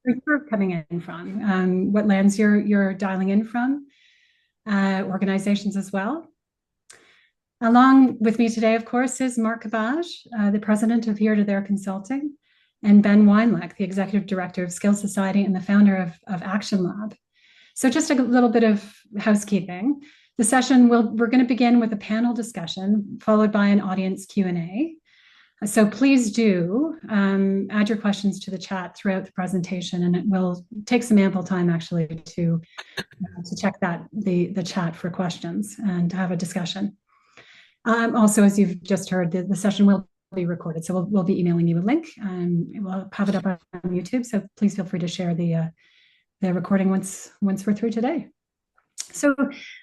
where you're coming in from, what lands you're dialing in from, organizations as well. Along with me today, of course, is Mark Cabage, the president of Here to There Consulting, and Ben Weinleck, the executive director of Skills Society and the founder of Action Lab. So just a little bit of housekeeping. The session, we're going to begin with a panel discussion, followed by an audience Q&A. So please do add your questions to the chat throughout the presentation, and it will take some ample time actually to check the chat for questions and to have a discussion. Also, as you've just heard, the session will be recorded, so we'll be emailing you a link, and we'll have it up on YouTube. So please feel free to share the recording once we're through today. So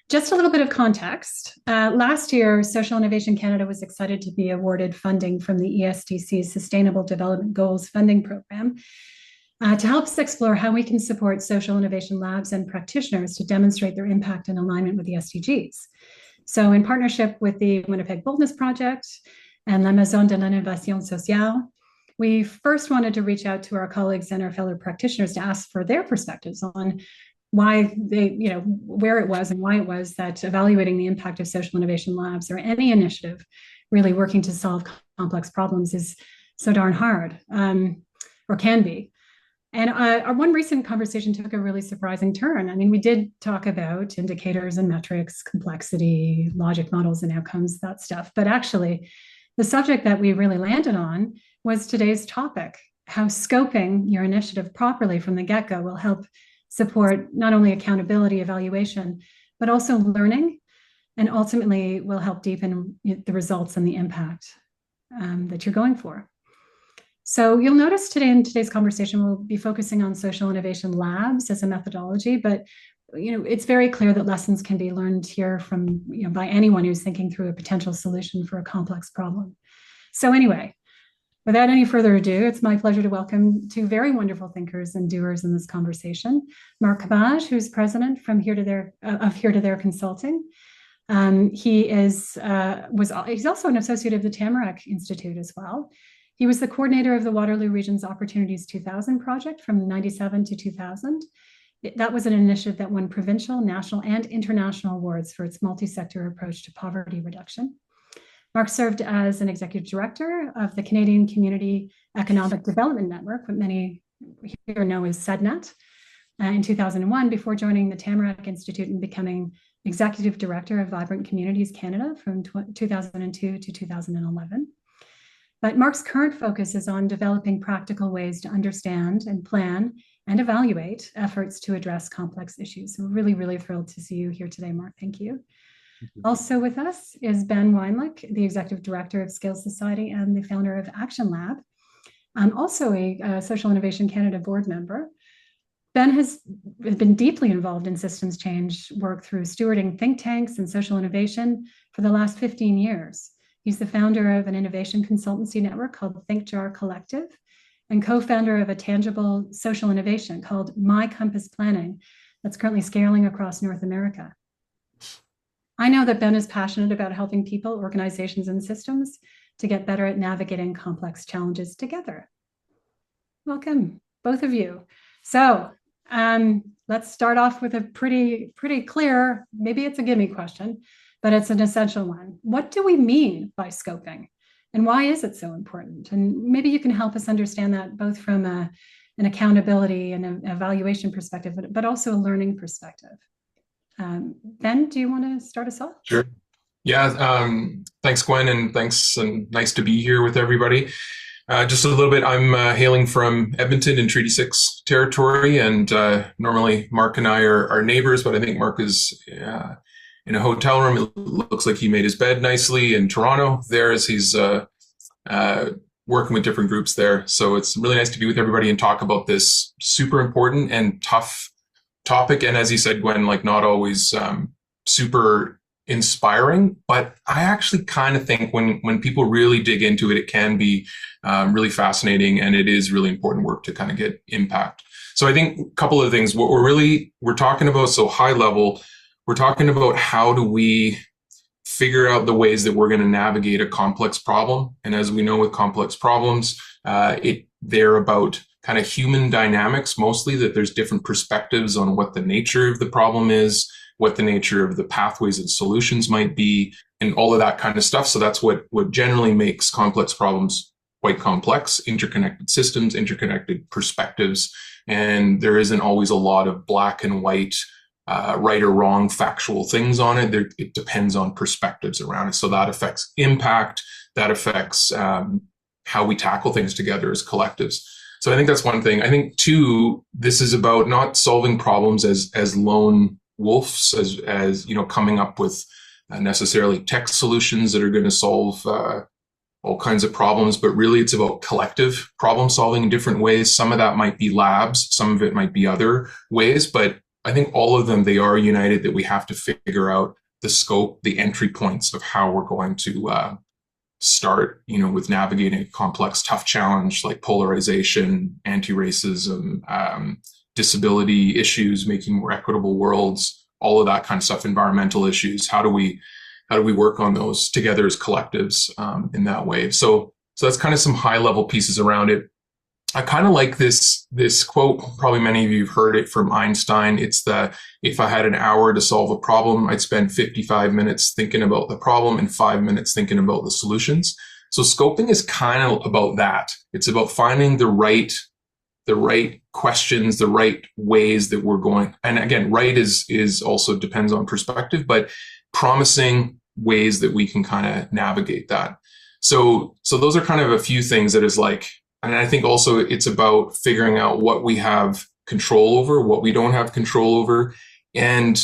just a little bit of context. Last year, Social Innovation Canada was excited to be awarded funding from the ESDC's Sustainable Development Goals funding program to help us explore how we can support social innovation labs and practitioners to demonstrate their impact and alignment with the SDGs. So in partnership with the Winnipeg Boldness Project and La Maison de l'Innovation Sociale, we first wanted to reach out to our colleagues and our fellow practitioners to ask for their perspectives on why they, where it was and why it was that evaluating the impact of social innovation labs or any initiative really working to solve complex problems is so darn hard, or can be. And our one recent conversation took a really surprising turn. I mean, we did talk about indicators and metrics, complexity, logic models and outcomes, that stuff. But actually, the subject that we really landed on was today's topic: how scoping your initiative properly from the get-go will help support not only accountability, evaluation, but also learning, and ultimately will help deepen the results and the impact that you're going for. So you'll notice today in today's conversation, we'll be focusing on social innovation labs as a methodology, but it's very clear that lessons can be learned here from by anyone who's thinking through a potential solution for a complex problem. So anyway, without any further ado, it's my pleasure to welcome two very wonderful thinkers and doers in this conversation. Mark Cabage, who's president from Here to There Consulting. He's also an associate of the Tamarack Institute as well. He was the coordinator of the Waterloo Region's Opportunities 2000 project from 97 to 2000. That was an initiative that won provincial, national, and international awards for its multi-sector approach to poverty reduction. Mark served as an executive director of the Canadian Community Economic Development Network, what many here know as CEDNET, in 2001, before joining the Tamarack Institute and becoming executive director of Vibrant Communities Canada from 2002 to 2011. But Mark's current focus is on developing practical ways to understand and plan and evaluate efforts to address complex issues. So we're really, really thrilled to see you here today, Mark. Thank you. Also with us is Ben Weinleck, the executive director of Skills Society and the founder of Action Lab. I'm also a Social Innovation Canada board member. Ben has been deeply involved in systems change work through stewarding think tanks and social innovation for the last 15 years. He's the founder of an innovation consultancy network called ThinkJar Collective and co-founder of a tangible social innovation called My Compass Planning that's currently scaling across North America. I know that Ben is passionate about helping people, organizations, and systems to get better at navigating complex challenges together. Welcome, both of you. So let's start off with a pretty clear, maybe it's a gimme question, but it's an essential one. What do we mean by scoping? And why is it so important? And maybe you can help us understand that both from an accountability and an evaluation perspective, but also a learning perspective. Ben, do you want to start us off? Sure. Yeah, thanks, Gwen, and thanks, and nice to be here with everybody. Just a little bit, I'm hailing from Edmonton in Treaty 6 territory, and normally Mark and I are neighbors, but I think Mark is in a hotel room. It looks like he made his bed nicely in Toronto there as he's working with different groups there. So it's really nice to be with everybody and talk about this super important and tough topic. And as you said, Gwen, like not always super inspiring, but I actually kind of think when people really dig into it, it can be really fascinating, and it is really important work to kind of get impact. So I think a couple of things, what we're talking about, so high level, we're talking about how do we figure out the ways that we're going to navigate a complex problem. And as we know with complex problems, they're about kind of human dynamics mostly, that there's different perspectives on what the nature of the problem is, what the nature of the pathways and solutions might be, and all of that kind of stuff. So that's what generally makes complex problems quite complex: interconnected systems, interconnected perspectives. And there isn't always a lot of black and white, right or wrong factual things on it. It depends on perspectives around it. So that affects impact, that affects how we tackle things together as collectives. So I think that's one thing. I think two, this is about not solving problems as lone wolves, as coming up with necessarily tech solutions that are going to solve all kinds of problems, but really it's about collective problem solving in different ways. Some of that might be labs, some of it might be other ways, but I think all of them, they are united that we have to figure out the scope, the entry points of how we're going to start, with navigating a complex, tough challenge like polarization, anti-racism, disability issues, making more equitable worlds, all of that kind of stuff, environmental issues. How do we work on those together as collectives in that way? So that's kind of some high level pieces around it. I kind of like this quote. Probably many of you have heard it from Einstein. It's if I had an hour to solve a problem, I'd spend 55 minutes thinking about the problem and 5 minutes thinking about the solutions. So scoping is kind of about that. It's about finding the right questions, the right ways that we're going. And again, right is also depends on perspective, but promising ways that we can kind of navigate that. So those are kind of a few things that is like. And I think also it's about figuring out what we have control over, what we don't have control over, and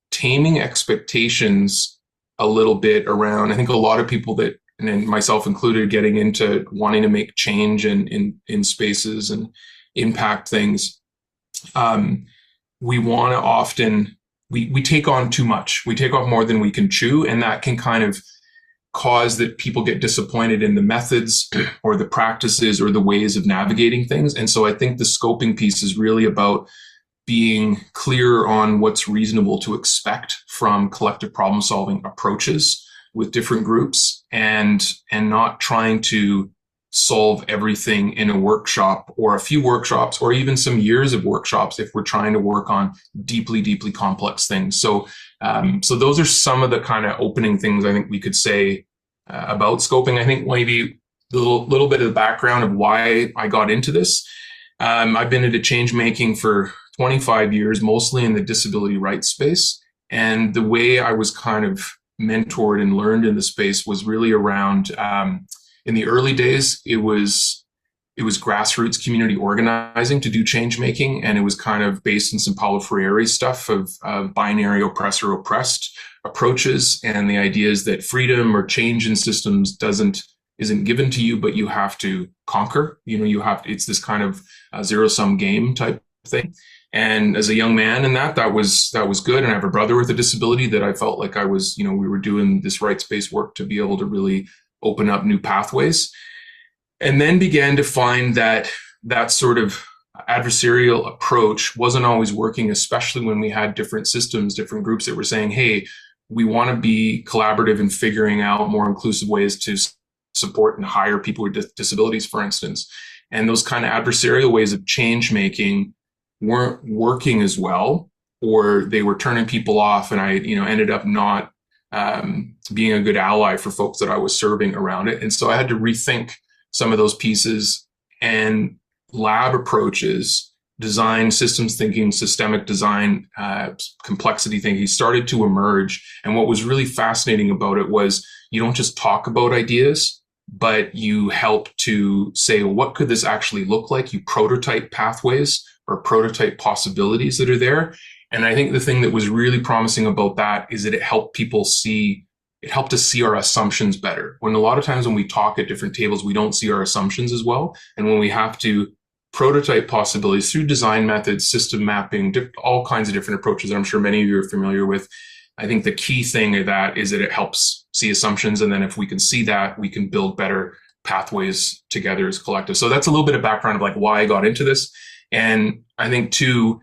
taming expectations a little bit around. I think a lot of people that, and myself included, getting into wanting to make change in spaces and impact things. We want to often, we take on too much. We take on more than we can chew, and that can kind of cause that people get disappointed in the methods or the practices or the ways of navigating things. And so I think the scoping piece is really about being clear on what's reasonable to expect from collective problem solving approaches with different groups, and not trying to solve everything in a workshop or a few workshops or even some years of workshops if we're trying to work on deeply, deeply complex things. So those are some of the kind of opening things I think we could say about scoping. I think maybe a little bit of the background of why I got into this. I've been into change making for 25 years, mostly in the disability rights space. And the way I was kind of mentored and learned in the space was really around, in the early days, it was grassroots community organizing to do change making, and it was kind of based in some Paulo Freire stuff of binary oppressor oppressed approaches, and the ideas that freedom or change in systems isn't given to you, but you have to conquer. It's this kind of zero sum game type thing. And as a young man, and that was good. And I have a brother with a disability that I felt like I was, we were doing this rights based work to be able to really open up new pathways. And then began to find that sort of adversarial approach wasn't always working, especially when we had different systems, different groups that were saying, hey, we want to be collaborative in figuring out more inclusive ways to support and hire people with disabilities, for instance. And those kind of adversarial ways of change making weren't working as well, or they were turning people off. And I, ended up not being a good ally for folks that I was serving around it. And so I had to rethink some of those pieces, and lab approaches, design, systems thinking, systemic design, complexity thinking started to emerge. And what was really fascinating about it was you don't just talk about ideas, but you help to say, well, what could this actually look like? You prototype pathways or prototype possibilities that are there. And I think the thing that was really promising about that is that it helped us see our assumptions better. When a lot of times when we talk at different tables, we don't see our assumptions as well. And when we have to prototype possibilities through design methods, system mapping, all kinds of different approaches that I'm sure many of you are familiar with, I think the key thing of that is that it helps see assumptions. And then if we can see that, we can build better pathways together as collective. So that's a little bit of background of like why I got into this. And I think too,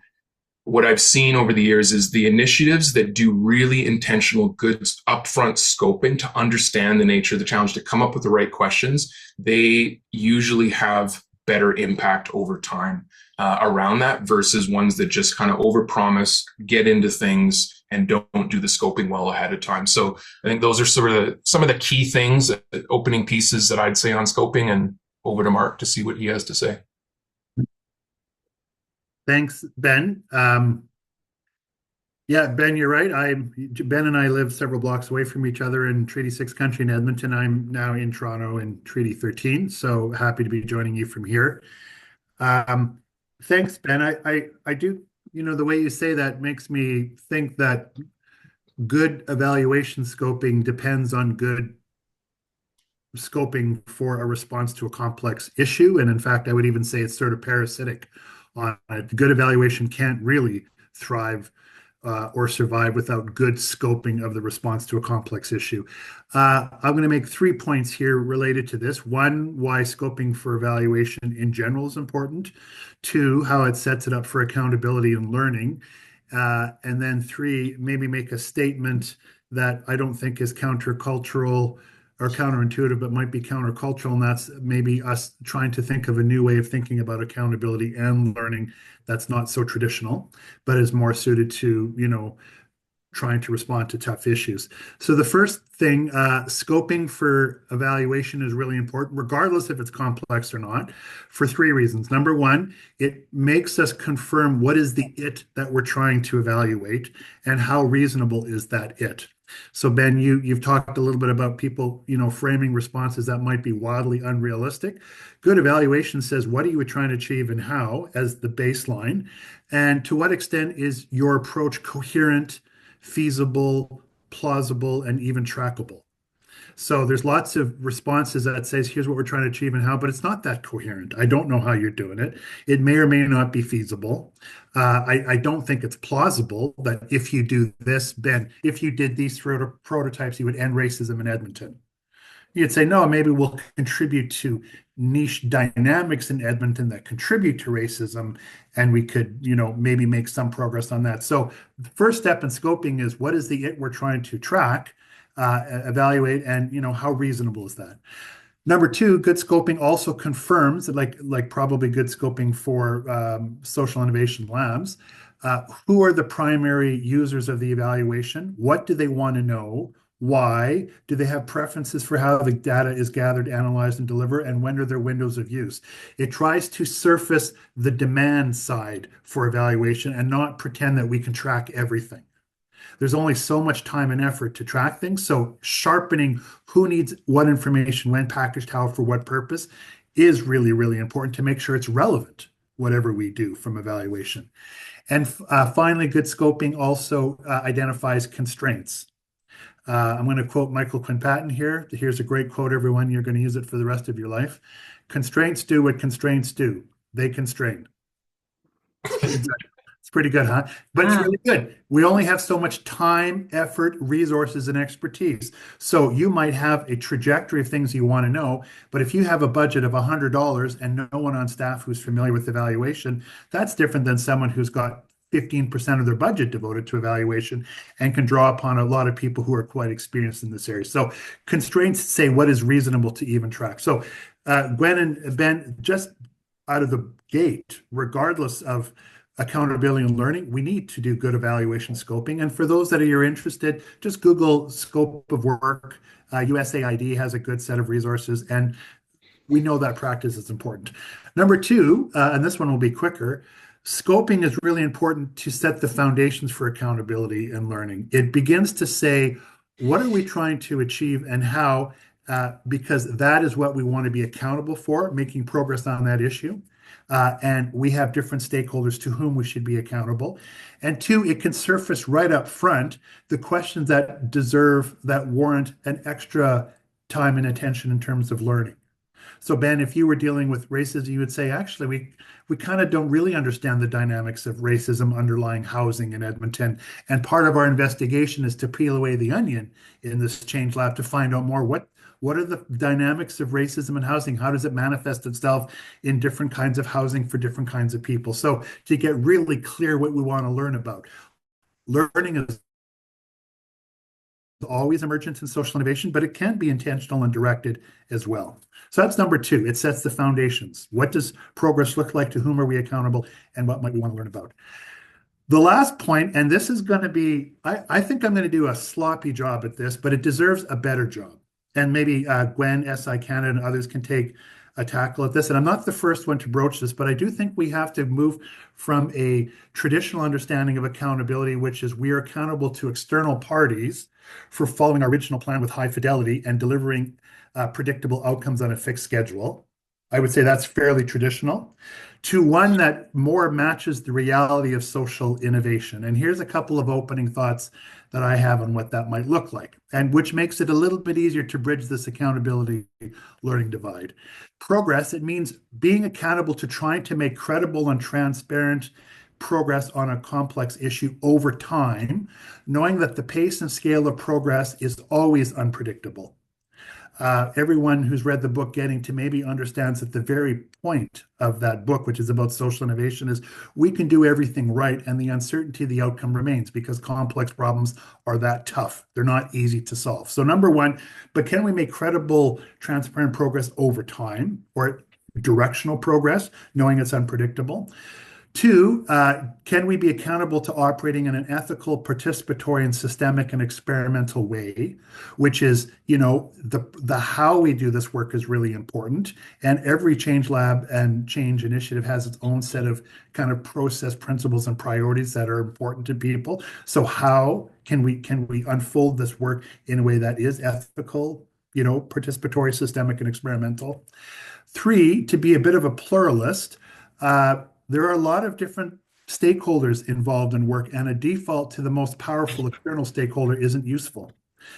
what I've seen over the years is the initiatives that do really intentional, good upfront scoping to understand the nature of the challenge, to come up with the right questions, they usually have better impact over time around that versus ones that just kind of overpromise, get into things, and don't do the scoping well ahead of time. So I think those are sort of some of the key things, opening pieces that I'd say on scoping, and over to Mark to see what he has to say. Thanks, Ben. Yeah, Ben, you're right. Ben and I live several blocks away from each other in Treaty 6 country in Edmonton. I'm now in Toronto in Treaty 13, so happy to be joining you from here. Thanks, Ben. I do, the way you say that makes me think that good evaluation scoping depends on good scoping for a response to a complex issue. And in fact, I would even say it's sort of parasitic on it. Good evaluation can't really thrive or survive without good scoping of the response to a complex issue. I'm going to make 3 points here related to this. One, why scoping for evaluation in general is important. Two, how it sets it up for accountability and learning. And then 3, maybe make a statement that I don't think is countercultural or counterintuitive, but might be countercultural, and that's maybe us trying to think of a new way of thinking about accountability and learning that's not so traditional, but is more suited to, trying to respond to tough issues. So the first thing, scoping for evaluation is really important, regardless if it's complex or not, for 3 reasons. Number one, it makes us confirm what is the it that we're trying to evaluate and how reasonable is that it. So Ben, you've talked a little bit about people, framing responses that might be wildly unrealistic. Good evaluation says, what are you trying to achieve and how as the baseline? And to what extent is your approach coherent, feasible, plausible, and even trackable? So there's lots of responses that says, here's what we're trying to achieve and how, but it's not that coherent. I don't know how you're doing it. It may or may not be feasible. I don't think it's plausible that if you do this, Ben, if you did these prototypes, you would end racism in Edmonton. You'd say, no, maybe we'll contribute to niche dynamics in Edmonton that contribute to racism, and we could, maybe make some progress on that. So the first step in scoping is, what is the it we're trying to track, evaluate, and how reasonable is that? Number 2, good scoping also confirms that, like probably good scoping for social innovation labs, who are the primary users of the evaluation? What do they want to know? Why? Do they have preferences for how the data is gathered, analyzed, and delivered? And when are their windows of use? It tries to surface the demand side for evaluation and not pretend that we can track everything. There's only so much time and effort to track things. So sharpening who needs what information, when, packaged, how, for what purpose is really, really important to make sure it's relevant, whatever we do from evaluation. And finally, good scoping also identifies constraints. I'm going to quote Michael Quinn-Patton here. Here's a great quote, everyone. You're going to use it for the rest of your life. Constraints do what constraints do. They constrain. It's pretty good, huh? But it's really good. We only have so much time, effort, resources, and expertise. So you might have a trajectory of things you want to know, but if you have a budget of $100 and no one on staff who's familiar with evaluation, that's different than someone who's got 15% of their budget devoted to evaluation and can draw upon a lot of people who are quite experienced in this area. So constraints say what is reasonable to even track. So Gwen and Ben, just out of the gate, regardless of accountability and learning, we need to do good evaluation scoping. And for those that are interested, just Google scope of work. USAID has a good set of resources, and we know that practice is important. Number 2, and this one will be quicker, scoping is really important to set the foundations for accountability and learning. It begins to say, what are we trying to achieve and how, because that is what we want to be accountable for, making progress on that issue. And we have different stakeholders to whom we should be accountable. And 2, it can surface right up front the questions that warrant an extra time and attention in terms of learning. So Ben, if you were dealing with racism, you would say, actually, we kind of don't really understand the dynamics of racism underlying housing in Edmonton. And part of our investigation is to peel away the onion in this change lab to find out more. What are the dynamics of racism in housing? How does it manifest itself in different kinds of housing for different kinds of people? So to get really clear what we want to learn about. Learning is always emergent in social innovation, but it can be intentional and directed as well. So that's number two. It sets the foundations. What does progress look like? To whom are we accountable? And what might we want to learn about? The last point, and this is going to be, I think I'm going to do a sloppy job at this, but it deserves a better job. And maybe Gwen, SI Canada, and others can take a tackle at this. And I'm not the first one to broach this, but I do think we have to move from a traditional understanding of accountability, which is we are accountable to external parties for following our original plan with high fidelity and delivering predictable outcomes on a fixed schedule. I would say that's fairly traditional, to one that more matches the reality of social innovation. And here's a couple of opening thoughts that I have on what that might look like, and which makes it a little bit easier to bridge this accountability learning divide. Progress, it means being accountable to trying to make credible and transparent progress on a complex issue over time, knowing that the pace and scale of progress is always unpredictable. Everyone who's read the book Getting to Maybe understands that the very point of that book, which is about social innovation, is we can do everything right, and the uncertainty of the outcome remains because complex problems are that tough. They're not easy to solve. So number one, but can we make credible, transparent progress over time, or directional progress, knowing it's unpredictable? Two, can we be accountable to operating in an ethical, participatory, and systemic and experimental way, which is, the how we do this work is really important. And every change lab and change initiative has its own set of kind of process principles and priorities that are important to people. So how can we unfold this work in a way that is ethical, participatory, systemic, and experimental? Three, to be a bit of a pluralist, there are a lot of different stakeholders involved in work, and a default to the most powerful external stakeholder isn't useful.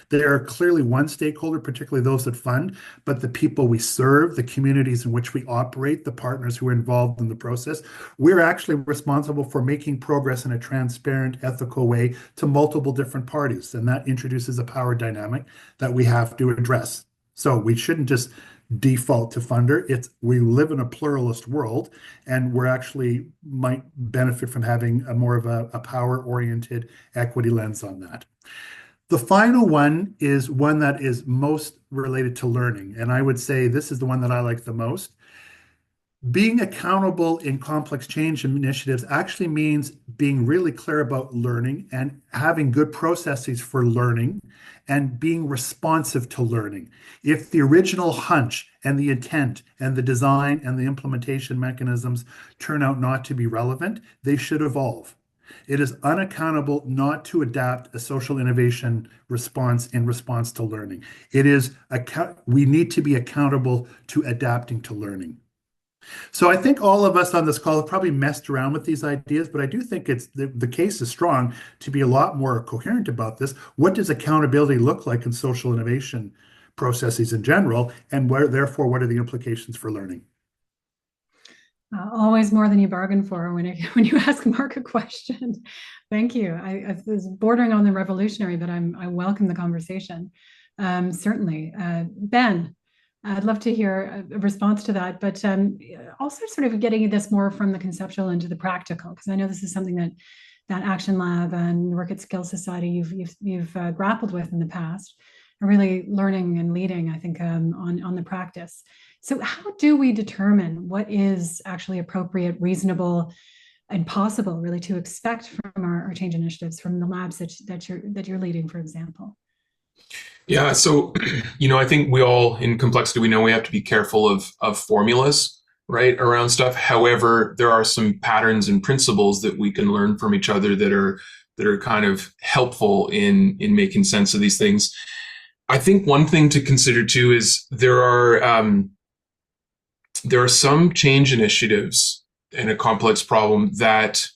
There are clearly one stakeholder, particularly those that fund, but the people we serve, the communities in which we operate, the partners who are involved in the process, we're actually responsible for making progress in a transparent, ethical way to multiple different parties. And that introduces a power dynamic that we have to address. So we shouldn't just default to funder. We live in a pluralist world, and we're actually might benefit from having a more of a power-oriented equity lens on that. The final one is one that is most related to learning, and I would say this is the one that I like the most. Being accountable in complex change initiatives actually means being really clear about learning and having good processes for learning and being responsive to learning. If the original hunch and the intent and the design and the implementation mechanisms turn out not to be relevant, they should evolve. It is unaccountable not to adapt a social innovation response in response to learning. We need to be accountable to adapting to learning. So I think all of us on this call have probably messed around with these ideas, but I do think the case is strong to be a lot more coherent about this. What does accountability look like in social innovation processes in general, and therefore what are the implications for learning? Always more than you bargain for when you ask Mark a question. Thank you. I was bordering on the revolutionary, but I welcome the conversation. Certainly, Ben. I'd love to hear a response to that, but also sort of getting this more from the conceptual into the practical, because I know this is something that Action Lab and Work at Skills Society you've grappled with in the past, and really learning and leading, I think, on the practice. So how do we determine what is actually appropriate, reasonable, and possible really to expect from our change initiatives, from the labs that you're leading, for example? Yeah, so I think we all in complexity, we know we have to be careful of formulas, right, around stuff. However, there are some patterns and principles that we can learn from each other that are kind of helpful in making sense of these things. I think one thing to consider too is there are some change initiatives in a complex problem that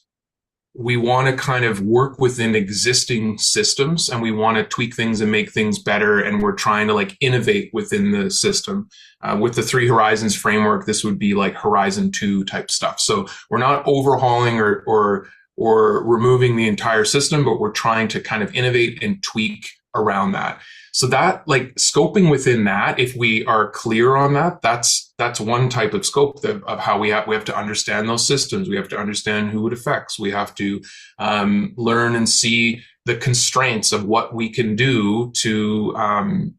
we want to kind of work within existing systems, and we want to tweak things and make things better. And we're trying to innovate within the system. With the Three Horizons framework, this would be like Horizon 2 type stuff. So we're not overhauling or removing the entire system, but we're trying to kind of innovate and tweak around that. So that scoping within that, if we are clear on that, that's one type of scope of how we have to understand those systems. We have to understand who it affects. We have to learn and see the constraints of what we can do to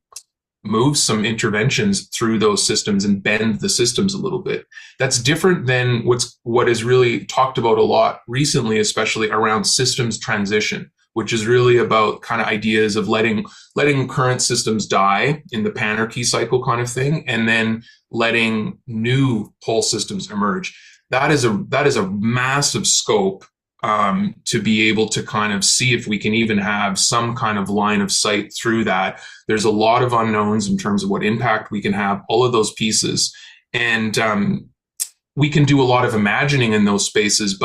move some interventions through those systems and bend the systems a little bit. That's different than what is really talked about a lot recently, especially around systems transition, which is really about kind of ideas of letting current systems die in the panarchy cycle kind of thing, and then letting new whole systems emerge. That is a massive scope to be able to kind of see if we can even have some kind of line of sight through that. There's a lot of unknowns in terms of what impact we can have, all of those pieces. And we can do a lot of imagining in those spaces,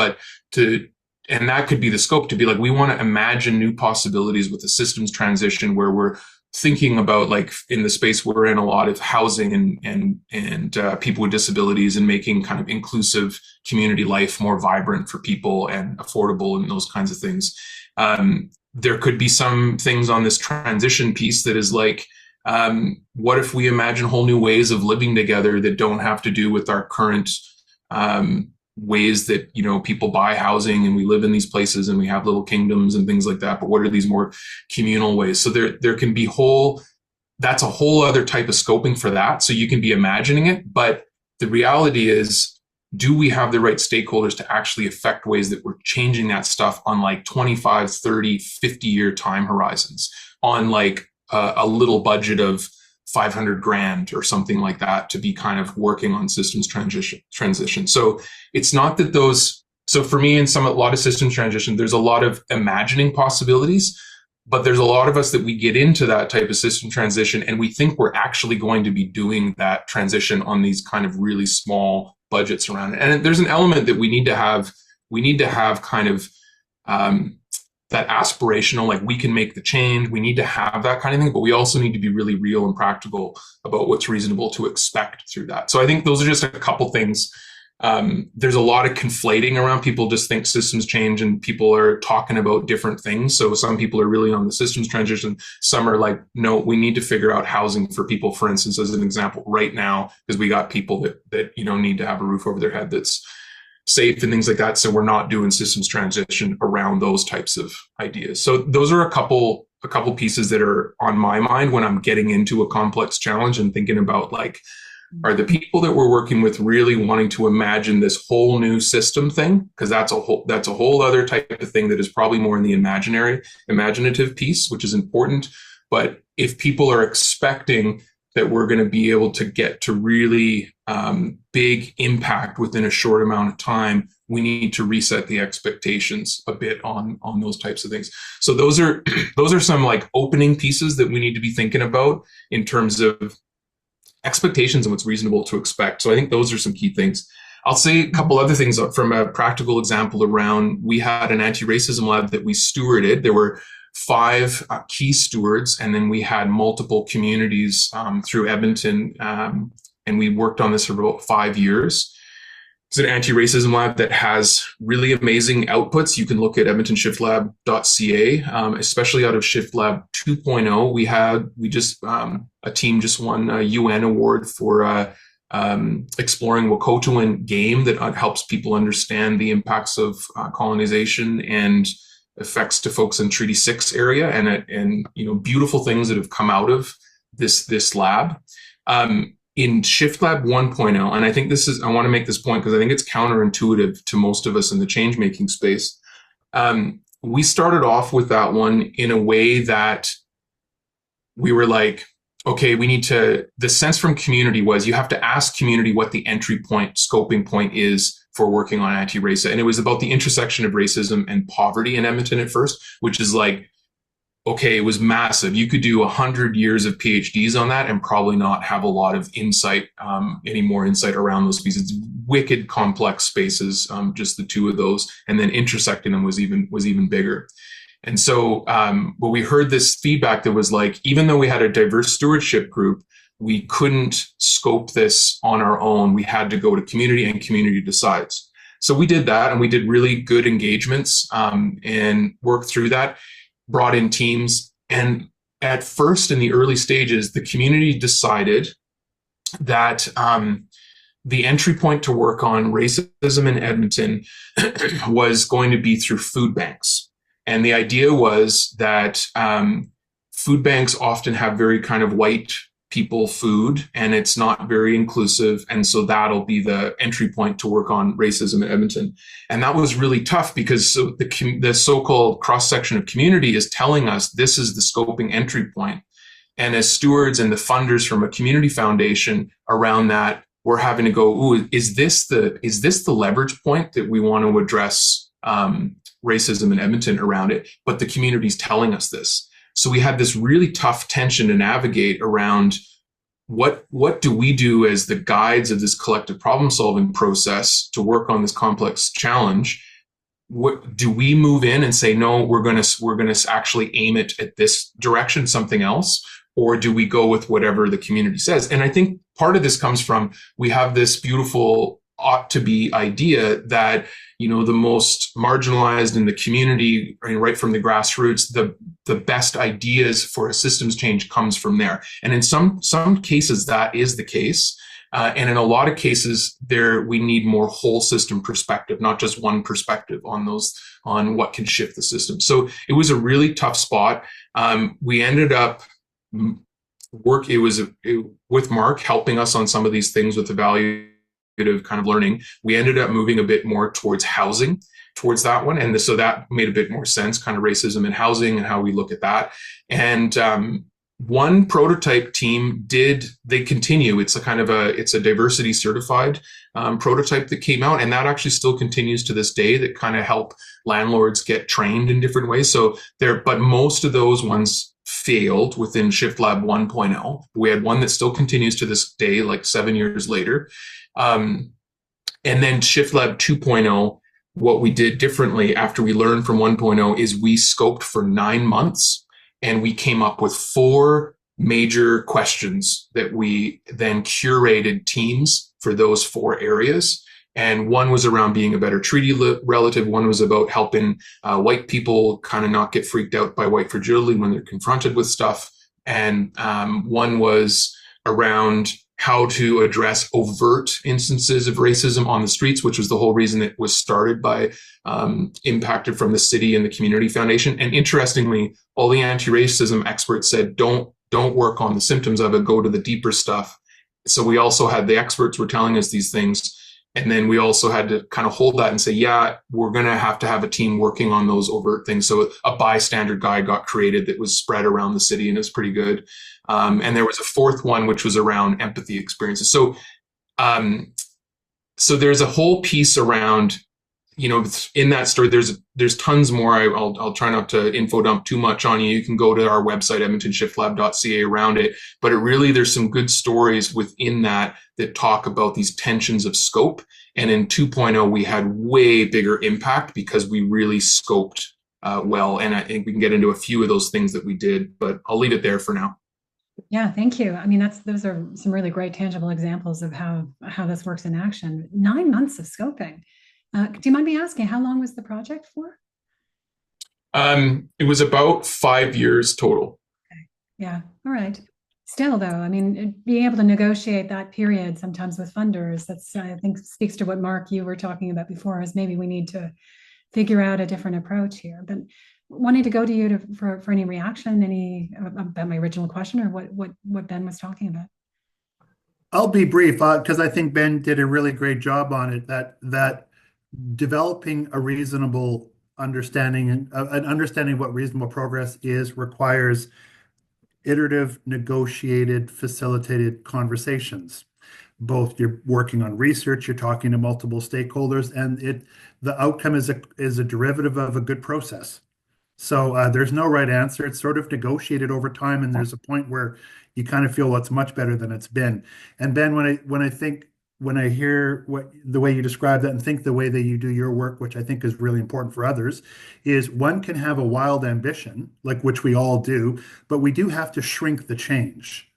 and that could be the scope, to be like, we want to imagine new possibilities with the systems transition, where we're thinking about, like, in the space we're in, a lot of housing and people with disabilities, and making kind of inclusive community life more vibrant for people and affordable and those kinds of things. There could be some things on this transition piece that is like, what if we imagine whole new ways of living together that don't have to do with our current ways that, you know, people buy housing and we live in these places and we have little kingdoms and things like that. But what are these more communal ways? So there can be that's a whole other type of scoping for that. So you can be imagining it, but the reality is, do we have the right stakeholders to actually affect ways that we're changing that stuff on like 25, 30, 50-year time horizons, on like a little budget of 500 grand or something like that, to be kind of working on systems transition. So it's not that so for me, in a lot of systems transition, there's a lot of imagining possibilities, but there's a lot of us that we get into that type of system transition and we think we're actually going to be doing that transition on these kind of really small budgets around it. And there's an element that we need to have kind of that aspirational, like, we can make the change. We need to have that kind of thing, but we also need to be really real and practical about what's reasonable to expect through that. So I think those are just a couple things. There's a lot of conflating around. People just think systems change and people are talking about different things. So some people are really on the systems transition. Some are like, no, we need to figure out housing for people, for instance, as an example, right now, because we got people that you know, need to have a roof over their head that's safe and things like that. So we're not doing systems transition around those types of ideas. So those are a couple pieces that are on my mind when I'm getting into a complex challenge and thinking about, like, are the people that we're working with really wanting to imagine this whole new system thing? Because that's a whole other type of thing that is probably more in the imaginative piece, which is important. But if people are expecting that we're going to be able to get to really big impact within a short amount of time, we need to reset the expectations a bit on those types of things. So those are some like opening pieces that we need to be thinking about in terms of expectations and what's reasonable to expect. So I think those are some key things. I'll say a couple other things from a practical example around. We had an anti-racism lab that we stewarded. There were 5 key stewards, and then we had multiple communities through Edmonton, and we worked on this for about 5 years. It's an anti-racism lab that has really amazing outputs. You can look at edmontonshiftlab.ca, especially out of Shift Lab 2.0. A team just won a UN award for exploring Wahkohtowin game that helps people understand the impacts of colonization and effects to folks in Treaty 6 area, and you know, beautiful things that have come out of this lab. In Shift Lab 1.0, and I think I want to make this point because I think it's counterintuitive to most of us in the change-making space. We started off with that one in a way that we were like, okay, the sense from community was, you have to ask community what the entry point, scoping point is for working on anti-racism. And it was about the intersection of racism and poverty in Edmonton at first, which is like, okay, it was massive. You could do 100 years of PhDs on that and probably not have a lot of insight, any more insight around those pieces. It's wicked complex spaces, just the 2 of those, and then intersecting them was even bigger. And so, but we heard this feedback that was like, even though we had a diverse stewardship group, we couldn't scope this on our own. We had to go to community, and community decides. So we did that, and we did really good engagements and worked through that. Brought in teams, and at first, in the early stages, the community decided that the entry point to work on racism in Edmonton was going to be through food banks. And the idea was that food banks often have very kind of white people food, and it's not very inclusive. And so that'll be the entry point to work on racism in Edmonton. And that was really tough because the so-called cross-section of community is telling us this is the scoping entry point. And as stewards and the funders from a community foundation around that, we're having to go, ooh, is this the leverage point that we want to address racism in Edmonton around it? But the community's telling us this. So we had this really tough tension to navigate around what do we do as the guides of this collective problem solving process to work on this complex challenge? What do we move in and say, no, we're going to actually aim it at this direction, something else? Or do we go with whatever the community says? And I think part of this comes from, we have this beautiful ought to be idea that, you know, the most marginalized in the community, right from the grassroots, the best ideas for a systems change comes from there. And in some cases, that is the case. And in a lot of cases, we need more whole system perspective, not just one perspective on what can shift the system. So it was a really tough spot. We ended up with Mark helping us on some of these things with evaluative kind of learning. We ended up moving a bit more towards housing, towards that one. And so that made a bit more sense, kind of racism in housing and how we look at that. And one prototype team they continue. It's a diversity certified prototype that came out, and that actually still continues to this day, that kind of help landlords get trained in different ways. But most of those ones failed within Shift Lab 1.0. We had one that still continues to this day, like 7 years later. And then Shift Lab 2.0, what we did differently after we learned from 1.0 is we scoped for 9 months, and we came up with 4 major questions that we then curated teams for those 4 areas. And one was around being a better treaty relative. One was about helping white people kind of not get freaked out by white fragility when they're confronted with stuff. And one was around how to address overt instances of racism on the streets, which was the whole reason it was started by Impacted from the City and the Community Foundation. And interestingly, all the anti-racism experts said, don't work on the symptoms of it, go to the deeper stuff. So we also had the experts were telling us these things. And then we also had to kind of hold that and say, yeah, we're going to have a team working on those overt things. So a bystander guide got created that was spread around the city, and it's pretty good. And there was a 4th one, which was around empathy experiences. So there's a whole piece around, you know, in that story, there's tons more. I'll try not to info dump too much on you. You can go to our website, edmontonshiftlab.ca, around it. But there's some good stories within that talk about these tensions of scope. And in 2.0, we had way bigger impact because we really scoped well. And I think we can get into a few of those things that we did, but I'll leave it there for now. Yeah, thank you. I mean, those are some really great tangible examples of how this works in action. 9 months of scoping. Do you mind me asking, how long was the project for? It was about 5 years total. Okay. Yeah. All right. Still, though, I mean, being able to negotiate that period sometimes with funders, that's, I think, speaks to what, Mark, you were talking about before, is maybe we need to figure out a different approach here. But wanting to go to you for any reaction, about my original question, or what Ben was talking about. I'll be brief because I think Ben did a really great job on it. That developing a reasonable understanding and an understanding of what reasonable progress is requires iterative, negotiated, facilitated conversations. Both you're working on research, you're talking to multiple stakeholders, and the outcome is a derivative of a good process. So there's no right answer. It's sort of negotiated over time, and there's a point where you kind of feel, well, it's much better than it's been. And Ben, when I hear the way you describe that and think the way that you do your work, which I think is really important for others, is one can have a wild ambition, like which we all do, but we do have to shrink the change.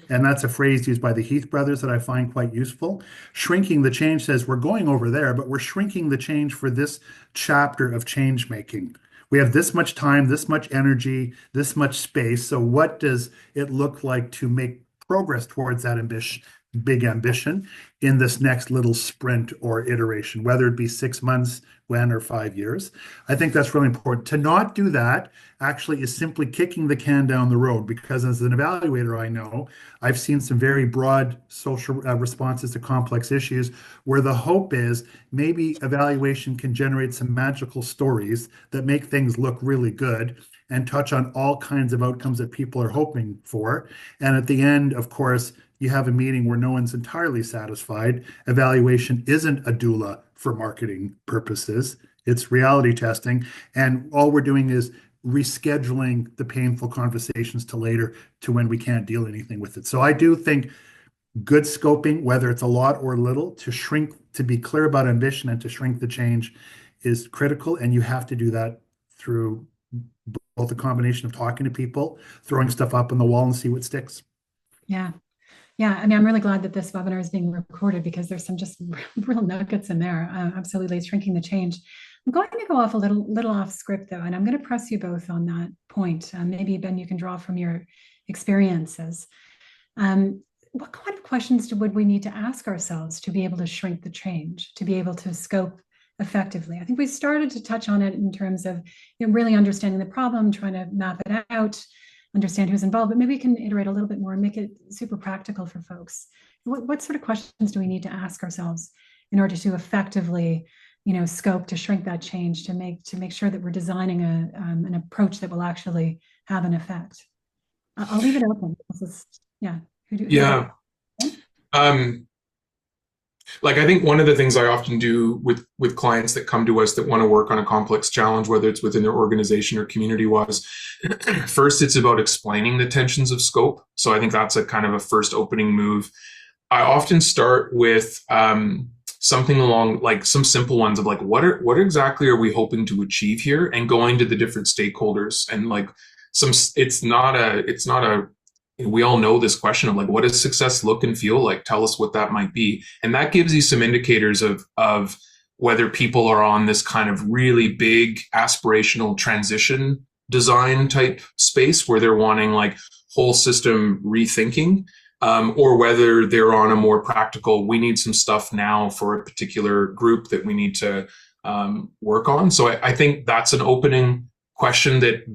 And that's a phrase used by the Heath brothers that I find quite useful. Shrinking the change says we're going over there, but we're shrinking the change for this chapter of change making. We have this much time, this much energy, this much space. So what does it look like to make progress towards that big ambition in this next little sprint or iteration, whether it be 6 months, when, or 5 years. I think that's really important. To not do that actually is simply kicking the can down the road, because as an evaluator, I know I've seen some very broad social responses to complex issues where the hope is maybe evaluation can generate some magical stories that make things look really good and touch on all kinds of outcomes that people are hoping for. And at the end, of course, you have a meeting where no one's entirely satisfied. Evaluation isn't a doula for marketing purposes. It's reality testing. And all we're doing is rescheduling the painful conversations to later, to when we can't deal anything with it. So I do think good scoping, whether it's a lot or little, to be clear about ambition and to shrink the change is critical. And you have to do that through both a combination of talking to people, throwing stuff up on the wall and see what sticks. Yeah. Yeah, I mean, I'm really glad that this webinar is being recorded, because there's some just real nuggets in there. Absolutely, shrinking the change. I'm going to go off a little off script though, and I'm going to press you both on that point. Maybe Ben, you can draw from your experiences. What kind of questions would we need to ask ourselves to be able to shrink the change, to be able to scope effectively? I think we started to touch on it in terms of really understanding the problem, trying to map it out, understand who's involved, but maybe we can iterate a little bit more and make it super practical for folks. What sort of questions do we need to ask ourselves in order to effectively, scope to shrink that change, to make sure that we're designing an approach that will actually have an effect? I'll leave it open. Like, I think one of the things I often do with clients that come to us that want to work on a complex challenge, whether it's within their organization or community-wise, first it's about explaining the tensions of scope. So I think that's a kind of a first opening move. I often start with something along like some simple ones of like, what exactly are we hoping to achieve here, and going to the different stakeholders and like it's not a we all know this question of like, what does success look and feel like? Tell us what that might be. And that gives you some indicators of whether people are on this kind of really big aspirational transition design type space where they're wanting like whole system rethinking, or whether they're on a more practical, we need some stuff now for a particular group that we need to work on. So I think that's an opening question that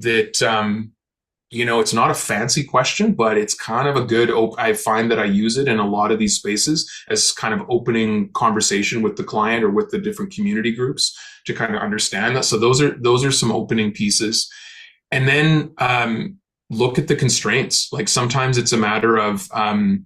it's not a fancy question, but it's kind of a good, I find that I use it in a lot of these spaces as kind of opening conversation with the client or with the different community groups to kind of understand that. So those are some opening pieces. And then look at the constraints. Like sometimes it's a matter of how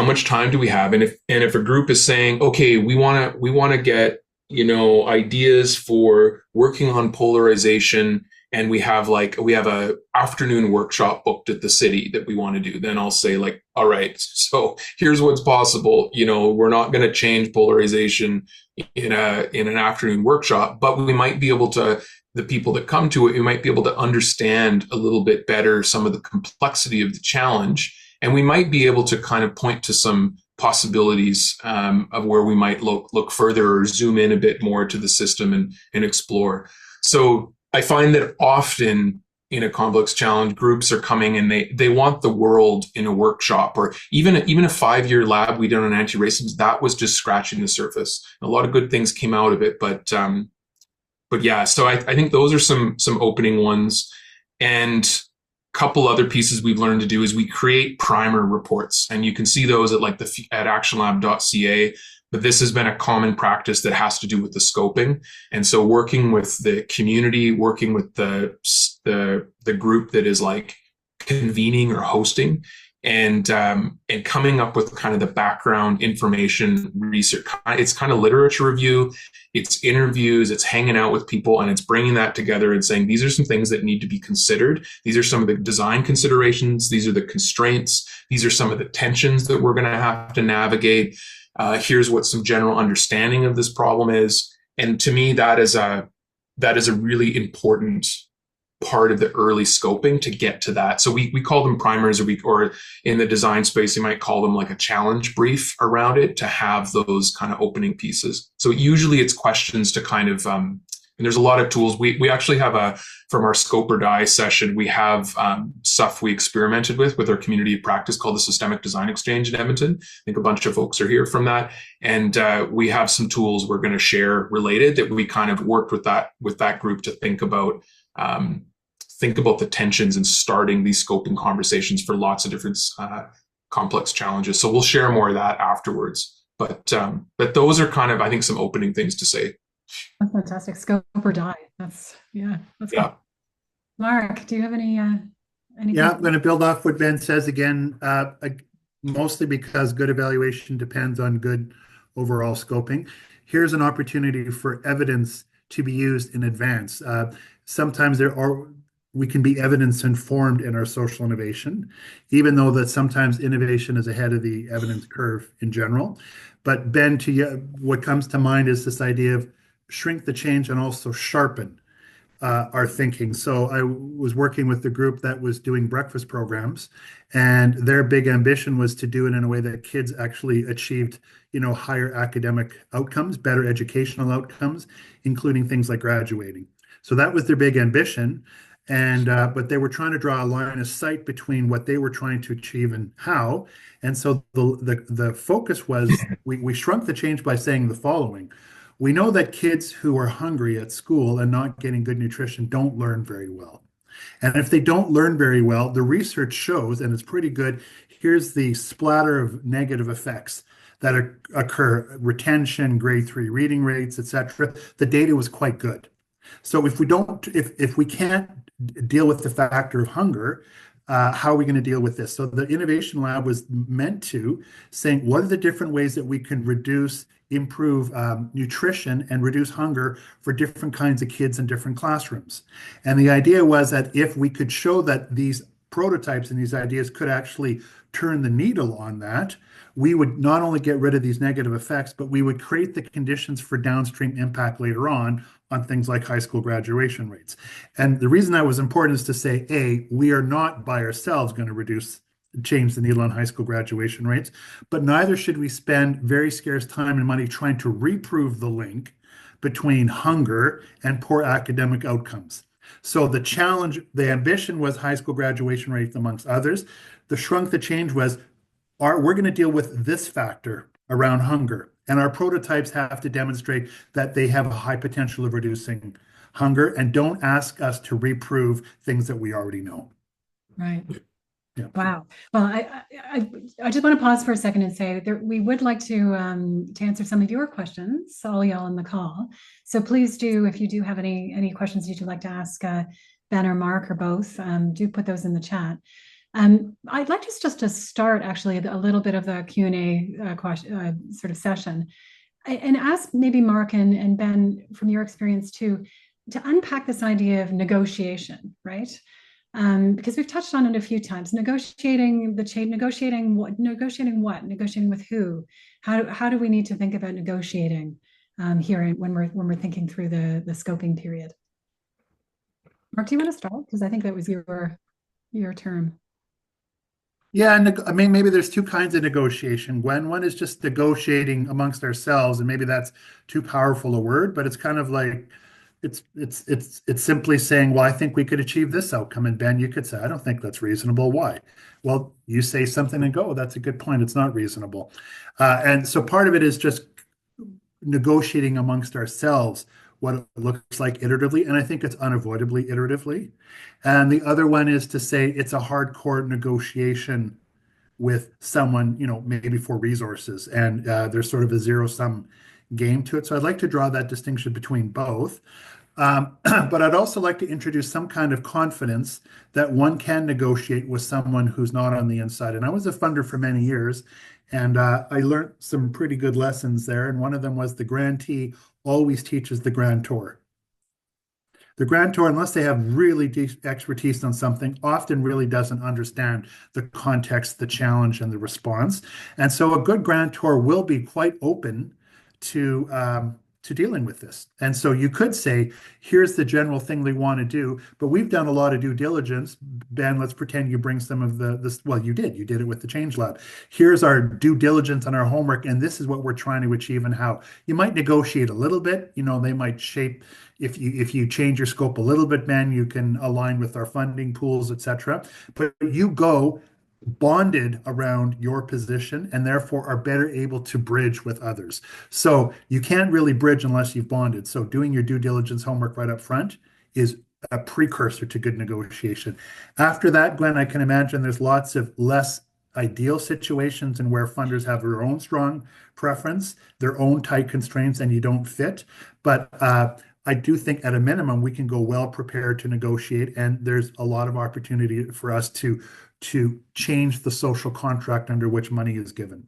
much time do we have? And if a group is saying, okay, we want to get, ideas for working on polarization, and we have a afternoon workshop booked at the city that we want to do, then I'll say like, all right, so here's what's possible. We're not going to change polarization in an afternoon workshop, but we might be able to, the people that come to it, we might be able to understand a little bit better some of the complexity of the challenge. And we might be able to kind of point to some possibilities of where we might look further or zoom in a bit more to the system and explore. So I find that often in a complex challenge, groups are coming and they want the world in a workshop, or even a 5-year lab we did on anti-racism. That was just scratching the surface. A lot of good things came out of it, but yeah. So I think those are some opening ones. And a couple other pieces we've learned to do is we create primer reports, and you can see those at actionlab.ca. But this has been a common practice that has to do with the scoping. And so working with the community, working with the group that is like convening or hosting, and coming up with kind of the background information research. It's kind of literature review, it's interviews, it's hanging out with people, and it's bringing that together and saying, these are some things that need to be considered. These are some of the design considerations. These are the constraints. These are some of the tensions that we're going to have to navigate. Here's what some general understanding of this problem is. And to me, that is a really important part of the early scoping to get to that. So we call them primers, or in the design space, you might call them like a challenge brief around it, to have those kind of opening pieces. So usually it's questions to kind of And there's a lot of tools. We actually have from our Scope or Die session, we have stuff we experimented with our community of practice called the Systemic Design Exchange in Edmonton. I think a bunch of folks are here from that. And we have some tools we're going to share related that we kind of worked with that group to think about the tensions in starting these scoping conversations for lots of different complex challenges. So we'll share more of that afterwards. But those are kind of, I think, some opening things to say. That's fantastic. Scope or Die. That's good. Mark, do you have any? Yeah, I'm going to build off what Ben says again, mostly because good evaluation depends on good overall scoping. Here's an opportunity for evidence to be used in advance. Sometimes we can be evidence informed in our social innovation, even though that sometimes innovation is ahead of the evidence curve in general. But Ben, to you, what comes to mind is this idea of shrink the change and also sharpen our thinking. So I was working with the group that was doing breakfast programs, and their big ambition was to do it in a way that kids actually achieved, higher academic outcomes, better educational outcomes, including things like graduating. So that was their big ambition. And but they were trying to draw a line of sight between what they were trying to achieve and how. And so the focus was we shrunk the change by saying the following. We know that kids who are hungry at school and not getting good nutrition don't learn very well. And if they don't learn very well, the research shows, and it's pretty good, here's the splatter of negative effects that occur: retention, grade 3 reading rates, etc. The data was quite good. So if we can't deal with the factor of hunger, how are we going to deal with this? So the Innovation Lab was meant to saying, what are the different ways that we can improve nutrition and reduce hunger for different kinds of kids in different classrooms? And the idea was that if we could show that these prototypes and these ideas could actually turn the needle on that, we would not only get rid of these negative effects, but we would create the conditions for downstream impact later on things like high school graduation rates. And the reason that was important is to say, we are not by ourselves going to change the needle on high school graduation rates, but neither should we spend very scarce time and money trying to reprove the link between hunger and poor academic outcomes. So the ambition was high school graduation rates amongst others. The shrunk the change was, we're going to deal with this factor around hunger. And our prototypes have to demonstrate that they have a high potential of reducing hunger, and don't ask us to reprove things that we already know. Right. Yeah. Wow. Well, I just want to pause for a second and say that we would like to answer some of your questions, all y'all on the call. So please do, if you do have any questions you'd like to ask Ben or Mark or both, do put those in the chat. I'd like just to start actually a little bit of the Q&A sort of session, and ask maybe Mark and Ben, from your experience too, to unpack this idea of negotiation, right? Because we've touched on it a few times. Negotiating the change, negotiating what, negotiating with who? How do we need to think about negotiating here when we're thinking through the scoping period? Mark, do you want to start? Because I think that was your term. Yeah, I mean, maybe there's two kinds of negotiation, Gwen. One is just negotiating amongst ourselves, and maybe that's too powerful a word, but it's kind of like it's simply saying, well, I think we could achieve this outcome, and Ben, you could say, I don't think that's reasonable. Why? Well, you say something and go, that's a good point. It's not reasonable, and so part of it is just negotiating amongst ourselves what it looks like iteratively, and I think it's unavoidably iteratively. And the other one is to say it's a hardcore negotiation with someone, maybe for resources, and there's sort of a zero-sum game to it. So I'd like to draw that distinction between both. But I'd also like to introduce some kind of confidence that one can negotiate with someone who's not on the inside. And I was a funder for many years, and I learned some pretty good lessons there. And one of them was the grantee always teaches the grantor. The grantor, unless they have really deep expertise on something, often really doesn't understand the context, the challenge, and the response. And so a good grantor will be quite open to to dealing with this. And so you could say, here's the general thing they want to do, but we've done a lot of due diligence. Ben, let's pretend you bring some of this. Well, you did it with the Change Lab. Here's our due diligence and our homework, and this is what we're trying to achieve and how. You might negotiate a little bit. They might shape, if you change your scope a little bit, Ben, you can align with our funding pools, etc. But you go bonded around your position and therefore are better able to bridge with others. So you can't really bridge unless you've bonded. So doing your due diligence homework right up front is a precursor to good negotiation. After that, Gwen, I can imagine there's lots of less ideal situations and where funders have their own strong preference, their own tight constraints, and you don't fit. But I do think at a minimum, we can go well prepared to negotiate, and there's a lot of opportunity for us to change the social contract under which money is given.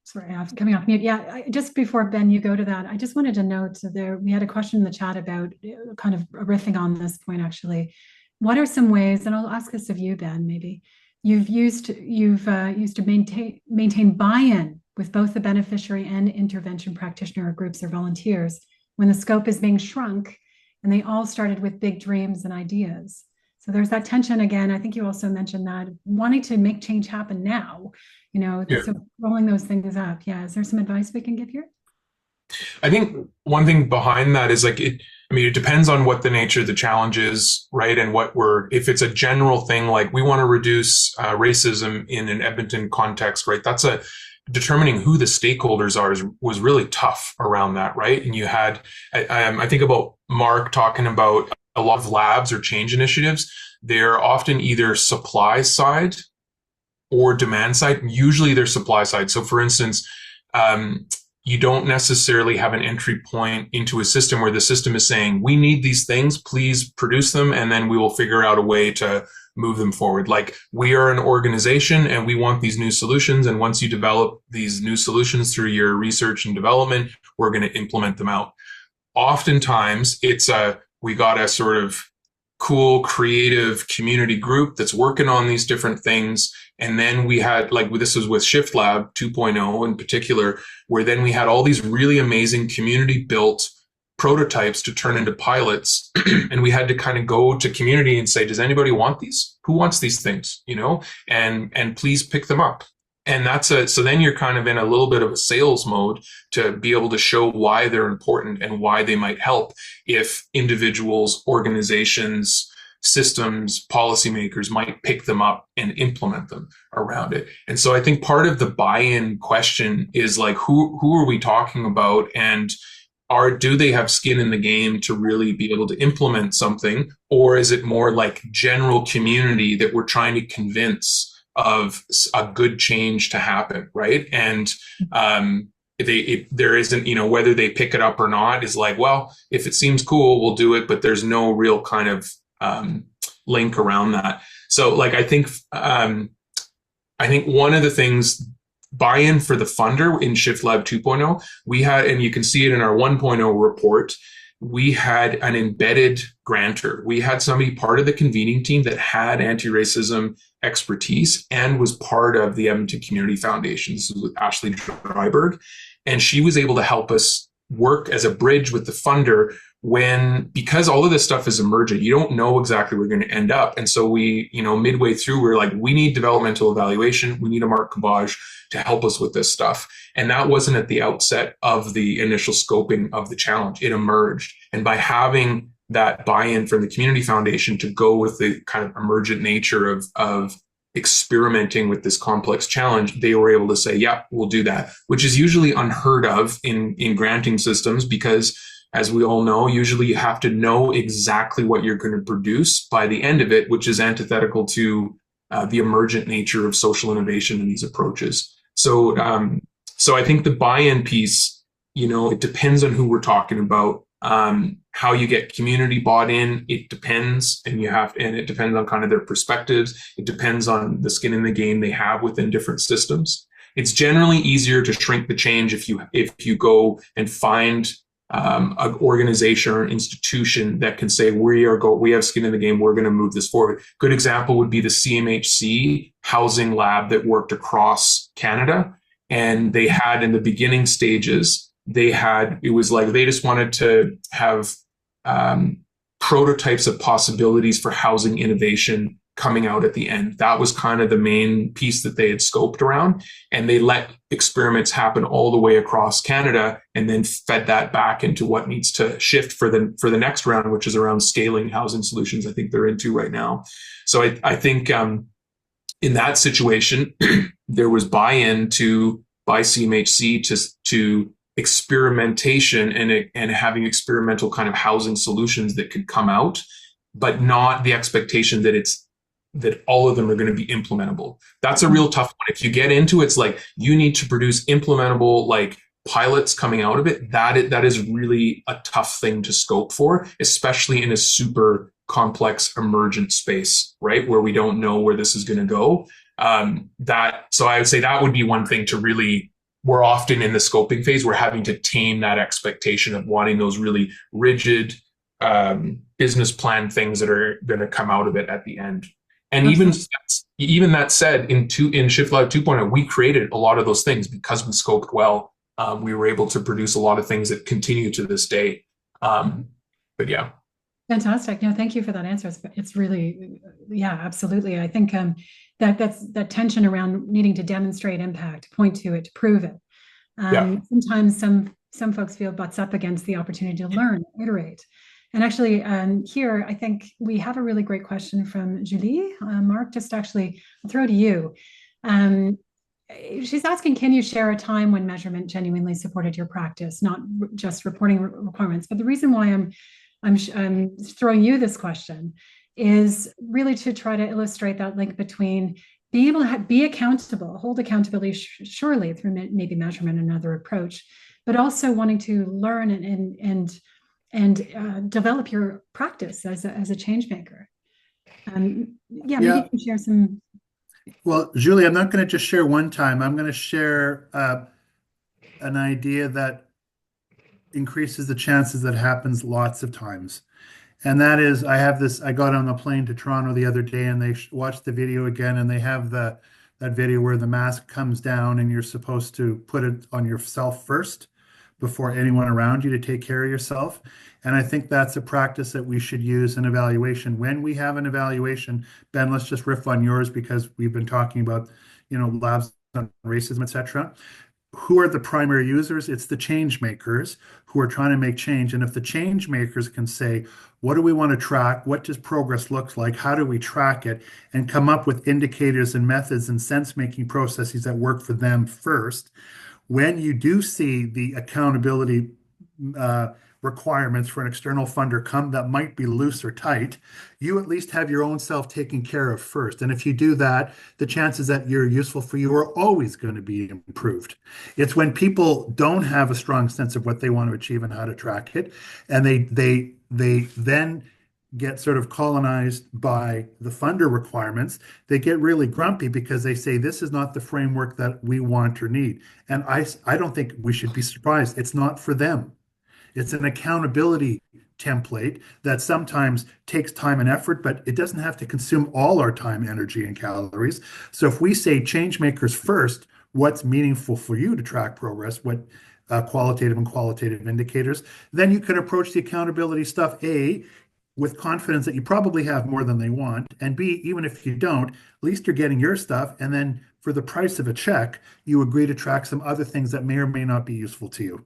Sorry, I was coming off mute. Yeah, just before, Ben, you go to that, I just wanted to note that we had a question in the chat about kind of riffing on this point, actually. What are some ways, and I'll ask this of you, Ben, maybe, you've used to maintain buy-in with both the beneficiary and intervention practitioner groups or volunteers when the scope is being shrunk and they all started with big dreams and ideas. So there's that tension again. I think you also mentioned that wanting to make change happen now, so rolling those things up. Yeah. Is there some advice we can give here? I think one thing behind that is it depends on what the nature of the challenge is, right? And if it's a general thing, like we want to reduce racism in an Edmonton context, right? That's determining who the stakeholders are was really tough around that, right? And you had, I think about Mark talking about a lot of labs or change initiatives. They're often either supply side or demand side. Usually they're supply side. So for instance, you don't necessarily have an entry point into a system where the system is saying, we need these things, please produce them, and then we will figure out a way to move them forward. Like, we are an organization and we want these new solutions. And once you develop these new solutions through your research and development, we're going to implement them out. Oftentimes we got a sort of cool, creative community group that's working on these different things. And then we had, this was with Shift Lab 2.0 in particular, where then we had all these really amazing community built prototypes to turn into pilots. And we had to kind of go to community and say, does anybody want these? Who wants these things? And please pick them up. And so then you're kind of in a little bit of a sales mode to be able to show why they're important and why they might help if individuals, organizations, systems, policymakers might pick them up and implement them around it. And so I think part of the buy-in question is who are we talking about, and do they have skin in the game to really be able to implement something? Or is it more like general community that we're trying to convince of a good change to happen, right? And there isn't, whether they pick it up or not is well, if it seems cool, we'll do it, but there's no real kind of link around that. So I think one of the things, buy-in for the funder in Shift Lab 2.0, we had, and you can see it in our 1.0 report, we had an embedded grantor. We had somebody part of the convening team that had anti-racism expertise and was part of the Edmonton Community Foundation. This is with Ashley Dryberg. And she was able to help us work as a bridge with the funder because all of this stuff is emergent, you don't know exactly where we're going to end up. And so we, midway through, we're like, we need developmental evaluation. We need a Mark Kabaj to help us with this stuff. And that wasn't at the outset of the initial scoping of the challenge. It emerged. And by having that buy-in from the Community Foundation to go with the kind of emergent nature of experimenting with this complex challenge, they were able to say, yeah, we'll do that, which is usually unheard of in granting systems because, as we all know, usually you have to know exactly what you're going to produce by the end of it, which is antithetical to the emergent nature of social innovation in these approaches. So I think the buy-in piece, it depends on who we're talking about. How you get community bought in, it depends, and it depends on kind of their perspectives. It depends on the skin in the game they have within different systems. It's generally easier to shrink the change if you go and find an organization or an institution that can say, we have skin in the game, we're going to move this forward. Good example would be the CMHC housing lab that worked across Canada. And they had in the beginning stages, it was like they just wanted to have prototypes of possibilities for housing innovation coming out at the end. That was kind of the main piece that they had scoped around. And they let experiments happen all the way across Canada and then fed that back into what needs to shift for the next round, which is around scaling housing solutions. I think they're into right now. So I think in that situation, there was buy-in by CMHC to experimentation and having experimental kind of housing solutions that could come out, but not the expectation that all of them are going to be implementable. That's a real tough one. If you get into it, it's like you need to produce implementable like pilots coming out of it. That is really a tough thing to scope for, especially in a super complex emergent space, right? Where we don't know where this is going to go. So I would say that would be one thing to really, we're often in the scoping phase, we're having to tame that expectation of wanting those really rigid business plan things that are going to come out of it at the end. And even that said, in ShiftLab 2.0, we created a lot of those things because we scoped well. We were able to produce a lot of things that continue to this day. But yeah. Fantastic. No, thank you for that answer. It's really, yeah, absolutely. I think that's that tension around needing to demonstrate impact, point to it, to prove it. Sometimes some folks feel butts up against the opportunity to learn, iterate. And actually, here, I think we have a really great question from Julie. Mark, just actually, I'll throw to you. She's asking, can you share a time when measurement genuinely supported your practice, not just reporting requirements? But the reason why I'm throwing you this question is really to try to illustrate that link between being able to be accountable, hold accountability surely through maybe measurement and another approach, but also wanting to learn and develop your practice as a change maker. Maybe you can share some. Well, Julie, I'm not going to just share one time. I'm going to share an idea that increases the chances that happens lots of times. And that is, I got on a plane to Toronto the other day and they watched the video again, and they have that video where the mask comes down and you're supposed to put it on yourself first before anyone around you to take care of yourself. And I think that's a practice that we should use in evaluation. When we have an evaluation, Ben, let's just riff on yours because we've been talking about, labs on racism, et cetera. Who are the primary users? It's the change makers who are trying to make change. And if the change makers can say, what do we want to track? What does progress look like? How do we track it? And come up with indicators and methods and sense-making processes that work for them first. When you do see the accountability requirements for an external funder come that might be loose or tight, you at least have your own self taken care of first. And if you do that, the chances that you're useful for you are always going to be improved. It's when people don't have a strong sense of what they want to achieve and how to track it, and they then get sort of colonized by the funder requirements, they get really grumpy because they say, this is not the framework that we want or need. And I don't think we should be surprised. It's not for them. It's an accountability template that sometimes takes time and effort, but it doesn't have to consume all our time, energy, and calories. So if we say change makers first, what's meaningful for you to track progress, what qualitative and qualitative indicators, then you can approach the accountability stuff, A, with confidence that you probably have more than they want, and B, even if you don't, at least you're getting your stuff, and then for the price of a check, you agree to track some other things that may or may not be useful to you.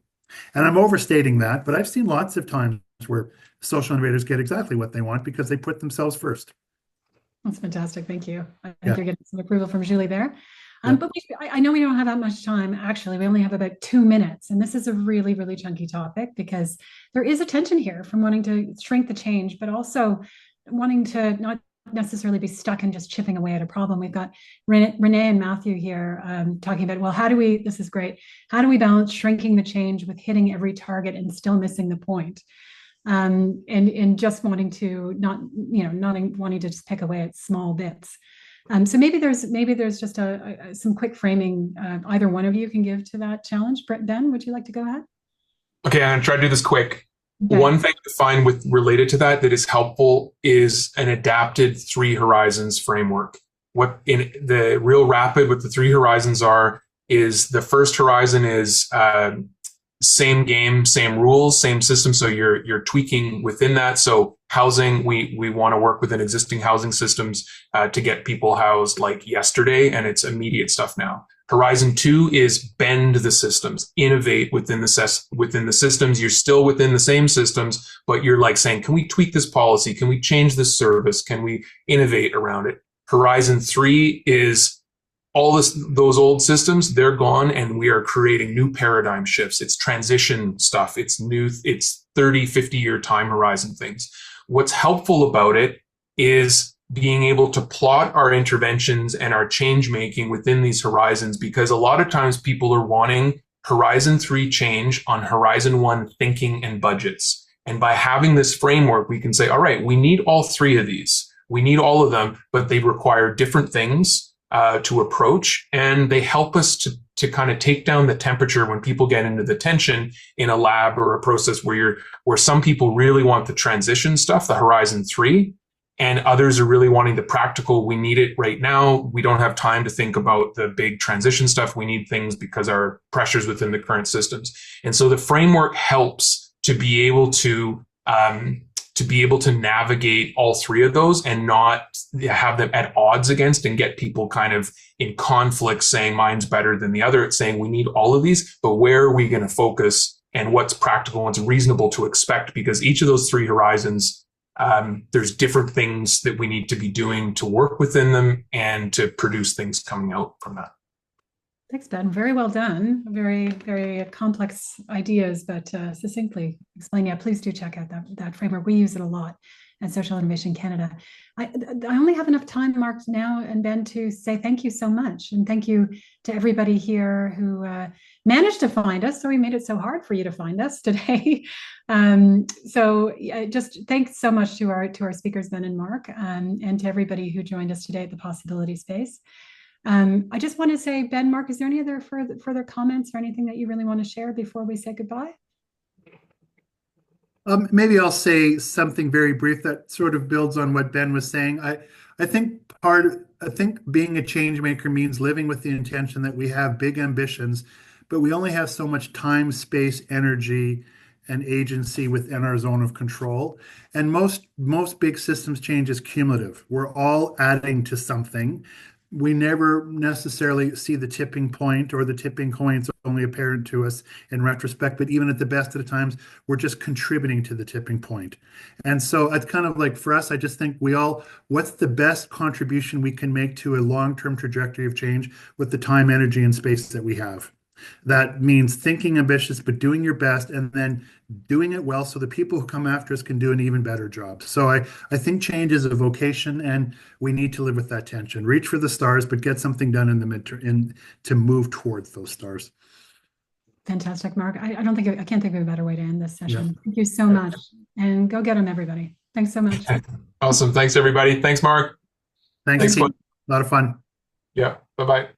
And I'm overstating that, but I've seen lots of times where social innovators get exactly what they want because they put themselves first. That's fantastic. Thank you. I think you're getting some approval from Julie there. But I know we don't have that much time. Actually, we only have about 2 minutes. And this is a really, really chunky topic because there is a tension here from wanting to shrink the change, but also wanting to not necessarily be stuck and just chipping away at a problem. We've got Renee and Matthew here talking about, well, this is great. How do we balance shrinking the change with hitting every target and still missing the point? And just wanting to not wanting to just pick away at small bits. So maybe there's just some quick framing either one of you can give to that challenge. Ben, would you like to go ahead? Okay, I'm going to try to do this quick. Okay. One thing to find related to that is helpful is an adapted 3 horizons framework. What in the real rapid, what the 3 horizons are is the first horizon is same game, same rules, same system. So you're tweaking within that. So housing, we want to work within existing housing systems to get people housed like yesterday, and it's immediate stuff now. Horizon 2 is bend the systems, innovate within the systems. You're still within the same systems, but you're like saying, can we tweak this policy? Can we change this service? Can we innovate around it? Horizon 3 is those old systems, they're gone, and we are creating new paradigm shifts. It's transition stuff. It's new, it's 30, 50-year time horizon things. What's helpful about it is being able to plot our interventions and our change making within these horizons, because a lot of times people are wanting Horizon 3 change on Horizon 1 thinking and budgets. And by having this framework, we can say, all right, we need all three of these. We need all of them, but they require different things to approach, and they help us to kind of take down the temperature when people get into the tension in a lab or a process where some people really want the transition stuff, the Horizon 3, and others are really wanting the practical. We need it right now. We don't have time to think about the big transition stuff. We need things because our pressures within the current systems. And so the framework helps to be able to navigate all three of those and not have them at odds against and get people kind of in conflict saying mine's better than the other. It's saying we need all of these, but where are we going to focus and what's practical, what's reasonable to expect? Because each of those three horizons, there's different things that we need to be doing to work within them and to produce things coming out from that. Thanks, Ben. Very well done. Very, very complex ideas, but succinctly explain. Yeah, please do check out that framework. We use it a lot at Social Innovation Canada. I only have enough time, Mark, now and Ben, to say thank you so much. And thank you to everybody here who managed to find us. So we made it so hard for you to find us today. Just thanks so much to our speakers, Ben and Mark, and to everybody who joined us today at the Possibility Space. I just want to say, Ben, Mark, is there any other further comments or anything that you really want to share before we say goodbye? Maybe I'll say something very brief that sort of builds on what Ben was saying. I think being a change maker means living with the intention that we have big ambitions, but we only have so much time, space, energy, and agency within our zone of control. And most big systems change is cumulative. We're all adding to something. We never necessarily see the tipping point, or the tipping point's only apparent to us in retrospect, but even at the best of the times, we're just contributing to the tipping point. And so it's kind of like, for us, I just think what's the best contribution we can make to a long-term trajectory of change with the time, energy, and space that we have? That means thinking ambitious, but doing your best, and then doing it well so the people who come after us can do an even better job. So I think change is a vocation, and we need to live with that tension. Reach for the stars, but get something done in the midterm to move towards those stars. Fantastic, Mark. I can't think of a better way to end this session. Yeah. Thank you so much. And go get them, everybody. Thanks so much. Awesome. Thanks, everybody. Thanks, Mark. Thanks. Gwen. A lot of fun. Yeah. Bye-bye.